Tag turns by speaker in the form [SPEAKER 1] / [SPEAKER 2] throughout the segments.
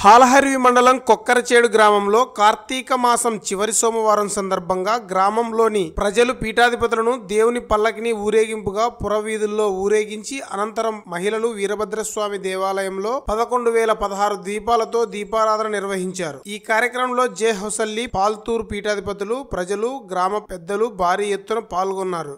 [SPEAKER 1] హాలహర్వి మండలం కొక్కరచేడు గ్రామంలో కార్తీక మాసం చివరి సోమవారం సందర్భంగా గ్రామంలోని ప్రజలు పీఠాధిపతులను దేవుని పల్లకిని ఊరేగింపుగా పురవీధుల్లో ఊరేగించి అనంతరం మహిళలు వీరభద్రస్వామి దేవాలయంలో 11,016 దీపాలతో దీపారాధన నిర్వహించారు. ఈ కార్యక్రమంలో జే హొసల్లి, పాల్తూరు పీఠాధిపతులు, ప్రజలు, గ్రామ పెద్దలు భారీ ఎత్తున పాల్గొన్నారు.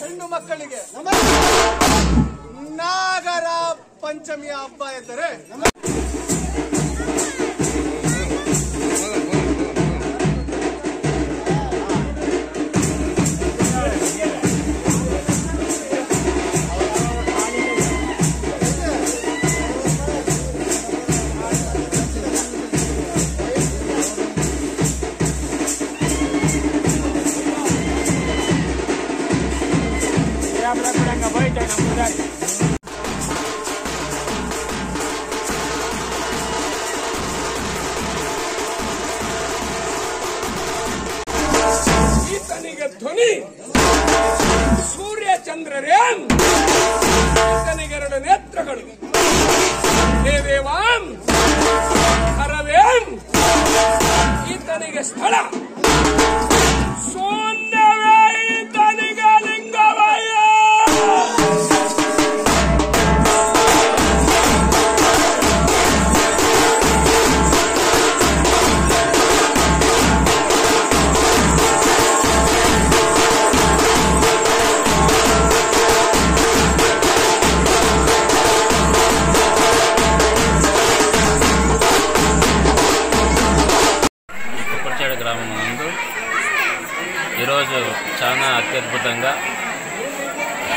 [SPEAKER 2] ಹೆಣ್ಣು ಮಕ್ಕಳಿಗೆ ನಾಗರ ಪಂಚಮಿಯ ಹಬ್ಬ ಎಂದರೆ ಧ್ವನಿ ಸೂರ್ಯ ಚಂದ್ರರೇಂ ಈತನಿಗೆರಡು ನೇತ್ರಗಳು ದೇವೇವಾಂ ಹರವೇಂ ಈತನಿಗೆ ಸ್ಥಳ ಶೂನ್ಯವೇ ಈತನಿಗೆ ಲಿಂಗವಯ್ಯ.
[SPEAKER 3] గ్రామం నందు ఈరోజు చాలా అత్యద్భుతంగా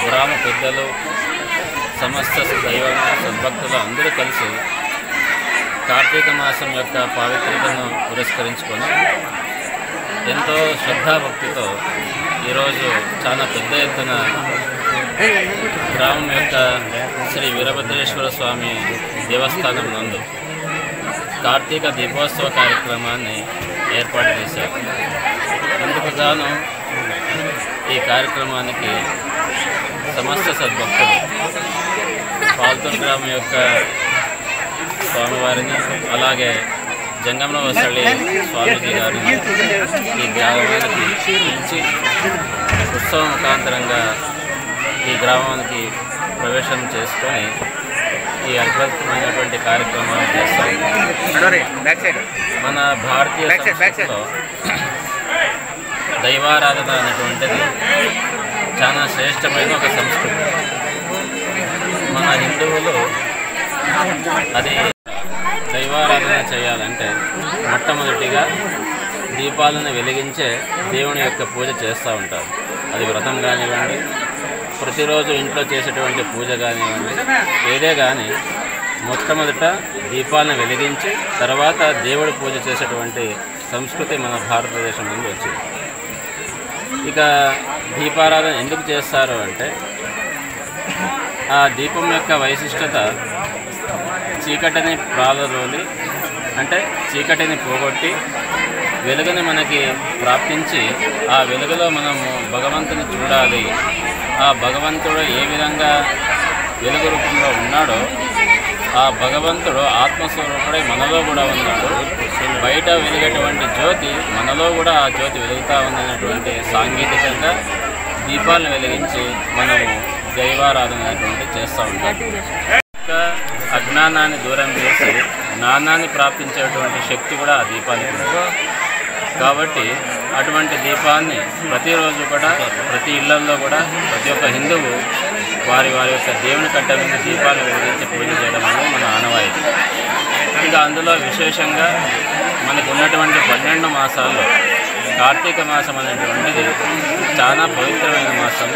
[SPEAKER 3] గ్రామ పెద్దలు, సమస్త దైవ సద్భక్తులు అందరూ కలిసి కార్తీక మాసం యొక్క పవిత్రతను పురస్కరించుకొని ఎంతో శ్రద్ధాభక్తితో ఈరోజు చాలా పెద్ద ఎత్తున గ్రామం యొక్క శ్రీ వీరభద్రేశ్వర స్వామి దేవస్థానం నందు కార్తీక దీపోత్సవ కార్యక్రమాన్ని ఏర్పాటు చేశారు. ఇందుకు గాను ఈ కార్యక్రమానికి సమస్త సద్భక్తులు పాల్తూరు గ్రామం యొక్క స్వామివారిని, అలాగే జంగమ్మ వసలి స్వామీజీ గారిని ఈ గ్రామానికి పిలిచి ఉత్సవ ముఖాంతరంగా ఈ గ్రామానికి ప్రవేశం చేసుకొని ఈ అద్భుతమైనటువంటి కార్యక్రమాన్ని చేస్తాం. మన భారతీయ సంస్కృతిలో దైవారాధన అనేటువంటిది చాలా శ్రేష్టమైన ఒక సంస్కృతి. మన హిందువులు అది దైవారాధన చేయాలంటే మొట్టమొదటిగా దీపాలను వెలిగించే దేవుని యొక్క పూజ చేస్తూ ఉంటారు. అది వ్రతం కానివ్వండి, ప్రతిరోజు ఇంట్లో చేసేటువంటి పూజ కానివ్వండి, ఏదే కానీ మొట్టమొదట దీపాలను వెలిగించి తర్వాత దేవుడి పూజ చేసేటువంటి సంస్కృతి మన భారతదేశం నుండి వచ్చింది. ఇక దీపారాధన ఎందుకు చేస్తారు అంటే ఆ దీపం యొక్క వైశిష్టత చీకటిని ప్రాలరోలి, అంటే చీకటిని పోగొట్టి వెలుగుని మనకి ప్రాప్తించి ఆ వెలుగులో మనము భగవంతుని చూడాలి. ఆ భగవంతుడు ఏ విధంగా వెలుగు రూపంలో ఉన్నాడో ఆ భగవంతుడు ఆత్మస్వరూపుడై మనలో కూడా ఉన్నాడు. బయట వెలిగేటువంటి జ్యోతి మనలో కూడా ఆ జ్యోతి వెలుగుతూ ఉందనేటువంటి సాంకేతికంగా దీపాలను వెలిగించి మనము దైవారాధన అనేటువంటి చేస్తూ ఉంటాం. అజ్ఞానాన్ని దూరం చేసి జ్ఞానాన్ని ప్రాప్తించేటువంటి శక్తి కూడా ఆ దీపానికి ఉంది. కాబట్టి అటువంటి దీపాన్ని ప్రతిరోజు కూడా ప్రతి ఇళ్లలో కూడా ప్రతి ఒక్క హిందువు వారి యొక్క దేవుని కట్ట మీద దీపాలు వెలిగించి పూజ చేయడం అనేది మన ఆనవాయితీ. ఇంకా అందులో విశేషంగా మనకు ఉన్నటువంటి 12 మాసాల్లో కార్తీక మాసం అనేటువంటిది చాలా పవిత్రమైన మాసం.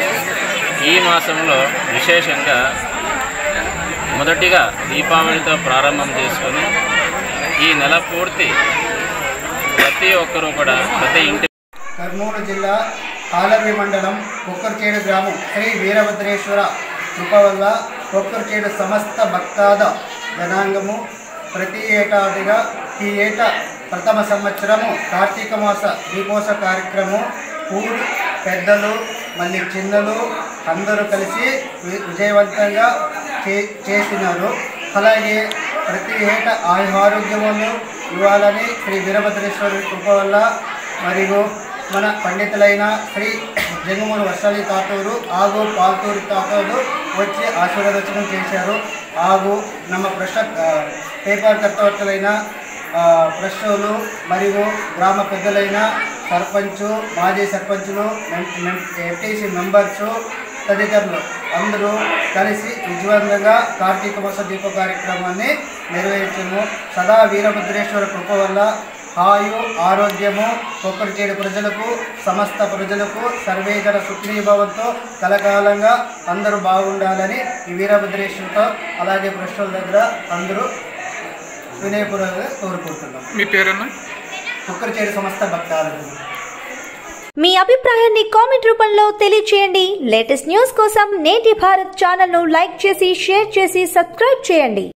[SPEAKER 3] ఈ మాసంలో విశేషంగా మొదటిగా దీపావళితో ప్రారంభం చేసుకొని ఈ నెల పూర్తి ప్రతి ఒక్కరూ కూడా ప్రతి ఇంటి
[SPEAKER 4] కర్నూలు జిల్లా ఆలవి మండలం కొక్కర్చేడు గ్రామం శ్రీ వీరభద్రేశ్వర కృప వల్ల కొక్కర్చేడు సమస్త భక్తాద జనాంగము ప్రతి ఏటాదిగా ఈ ఏటా ప్రథమ సంవత్సరము కార్తీక మాస దీపోత్సవ కార్యక్రమం ఊరు పెద్దలు మళ్ళీ చిన్నలు అందరూ కలిసి విజయవంతంగా చేసినారు. అలాగే ప్రతి ఏటా ఆరోగ్యములు ఇవ్వాలని శ్రీ వీరభద్రేశ్వరి కృప వల్ల మరియు మన పండితులైన శ్రీ జంగమూరు వర్షాలి తాతూరు ఆగు పాల్తూరు తాతూరు వచ్చి ఆశీర్వదనం చేశారు. ఆగు నమ్మ పేపర్ కర్తవర్తులైన ప్రశ్నలు మరియు గ్రామ పెద్దలైన సర్పంచు మాజీ సర్పంచులు ఎఫ్టీసీ మెంబర్సు తదితరులు అందరూ కలిసి విజయవంతంగా కార్తీక మాస దీప కార్యక్రమాన్ని నిర్వహించాము. సదా వీరభద్రేశ్వర కృప వల్ల ఆయు ఆరోగ్యము కొక్కర్చేడు ప్రజలకు సమస్త ప్రజలకు సర్వేజన సుఖీభావంతో కలకాలంగా అందరూ బాగుండాలని ఈ వీరభద్రేశ్వరితో అలాగే ప్రశ్నల దగ్గర అందరూ వినయపూర్వకంగా కోరుకుంటున్నాం.
[SPEAKER 5] మీ పేరన్నా?
[SPEAKER 4] కొక్కర్చేడు సమస్త భక్తాలకు.
[SPEAKER 6] మీ అభిప్రాయాన్ని కామెంట్ రూపంలో తెలియజేయండి. లేటెస్ట్ న్యూస్ కోసం నేటి భారత్ ఛానల్ను లైక్ చేసి షేర్ చేసి సబ్స్క్రైబ్ చేయండి.